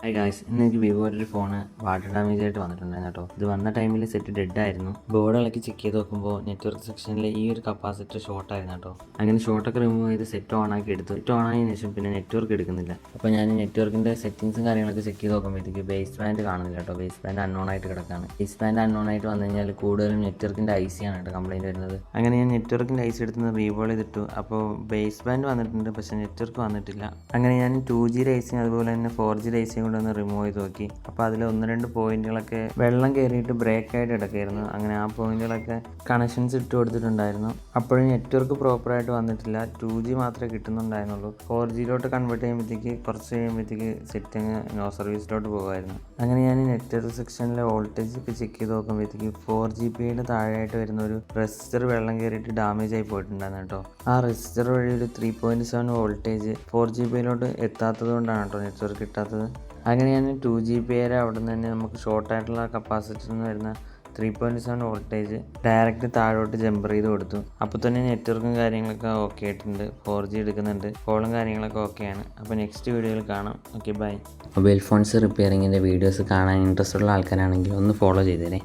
Hi guys, ഇന്ന് എനിക്ക് വിവോയുടെ ഒരു ഫോണ് വാട്ടർ ഡാമേജ് ആയിട്ട് വന്നിട്ടുണ്ടായിരുന്നു കേട്ടോ. ഇത് വന്ന ടൈമിൽ സെറ്റ് ഡെഡ് ആയിരുന്നു. ബോർഡ് ഇളക്കി ചെക്ക് ചെയ്ത് നോക്കുമ്പോൾ നെറ്റ്വർക്ക് സെക്ഷനിൽ ഈ ഒരു കപ്പാസിറ്റർ ഷോർട്ട് ആയിരുന്നു കേട്ടോ. അങ്ങനെ ഷോർട്ടൊക്കെ റിമൂവ് ചെയ്ത് സെറ്റ് ഓൺ ആക്കി എടുത്തു. സെറ്റ് ഓൺ ആയതിനു ശേഷം പിന്നെ നെറ്റ്വർക്ക് എടുക്കുന്നില്ല. അപ്പോൾ ഞാൻ നെറ്റ്വർക്കിൻ്റെ സെറ്റിംഗ്സും കാര്യങ്ങളൊക്കെ ചെക്ക് ചെയ്ത് നോക്കുമ്പോഴത്തേക്ക് ബേസ് ബാൻഡ് കാണുന്നില്ല കേട്ടോ. ബേസ് ബാൻഡ് അൺനോൺ ആയിട്ട് കിടക്കാണ്. ബേസ് ബാൻഡ് അൺനോൺ ആയിട്ട് വന്നു കഴിഞ്ഞാൽ കൂടുതലും നെറ്റ്വർക്കിൻ്റെ ഐ സി ആണ് കേട്ടോ കംപ്ലൈൻറ്റ് വരുന്നത്. അങ്ങനെ ഞാൻ നെറ്റ്വർക്കിൻ്റെ ഐ സി എടുത്ത് റീബോൾ ചെയ്തിട്ടു. അപ്പോൾ ബേസ് ബാൻഡ് വന്നിട്ടുണ്ട്, പക്ഷേ നെറ്റ്വർക്ക് വന്നിട്ടില്ല. അങ്ങനെ ഞാൻ 2G ഐസിയും അതുപോലെ തന്നെ 4G ഐസിയും കൂടെ ഒന്ന് റിമൂവ് ചെയ്ത് നോക്കി. അപ്പോൾ അതിൽ 1-2 പോയിന്റുകളൊക്കെ വെള്ളം കയറിയിട്ട് ബ്രേക്ക് ആയിട്ട് കിടക്കായിരുന്നു. അങ്ങനെ ആ പോയിന്റുകളൊക്കെ കണക്ഷൻസ് ഇട്ട് കൊടുത്തിട്ടുണ്ടായിരുന്നു. അപ്പോഴും നെറ്റ്വർക്ക് പ്രോപ്പറായിട്ട് വന്നിട്ടില്ല. 2G മാത്രമേ കിട്ടുന്നുണ്ടായിരുന്നുള്ളൂ. 4Gയിലോട്ട് കൺവേർട്ട് ചെയ്യുമ്പോഴത്തേക്ക് കുറച്ച് കഴിയുമ്പോഴത്തേക്ക് സെറ്റിങ് നോ സർവീസിലോട്ട് പോകുമായിരുന്നു. അങ്ങനെ ഞാൻ നെറ്റ്വർക്ക് സെക്ഷനിലെ വോൾട്ടേജ് ഒക്കെ ചെക്ക് ചെയ്ത് നോക്കുമ്പോഴത്തേക്ക് 4GB താഴെയായിട്ട് വരുന്ന ഒരു റെസിസ്റ്റർ വെള്ളം കയറിയിട്ട് ഡാമേജ് ആയി പോയിട്ടുണ്ടായിരുന്നു കേട്ടോ. ആ റെസിസ്റ്റർ വഴി ഒരു 3.7 വോൾട്ടേജ് 4GBയിലോട്ട് എത്താത്തത് കൊണ്ടാണ് കേട്ടോ നെറ്റ്വർക്ക് കിട്ടാത്തത്. അങ്ങനെ ഞാൻ 2GB വരെ അവിടെ നിന്ന് തന്നെ നമുക്ക് ഷോർട്ടായിട്ടുള്ള കപ്പാസിറ്ററിൽ നിന്ന് വരുന്ന 3.7 വോൾട്ടേജ് ഡയറക്റ്റ് താഴോട്ട് ജമ്പർ ചെയ്ത് കൊടുത്തു. അപ്പോൾ തന്നെ നെറ്റ്വർക്കും കാര്യങ്ങളൊക്കെ ഓക്കെ ആയിട്ടുണ്ട്. 4G എടുക്കുന്നുണ്ട്, കോളും കാര്യങ്ങളൊക്കെ ഓക്കെയാണ്. അപ്പോൾ നെക്സ്റ്റ് വീഡിയോയിൽ കാണാം. Okay, bye. മൊബൈൽ ഫോൺസ് റിപ്പയറിങ്ങിൻ്റെ വീഡിയോസ് കാണാൻ ഇൻട്രസ്റ്റ് ഉള്ള ആൾക്കാരാണെങ്കിൽ ഒന്ന് ഫോളോ ചെയ്തേരെ.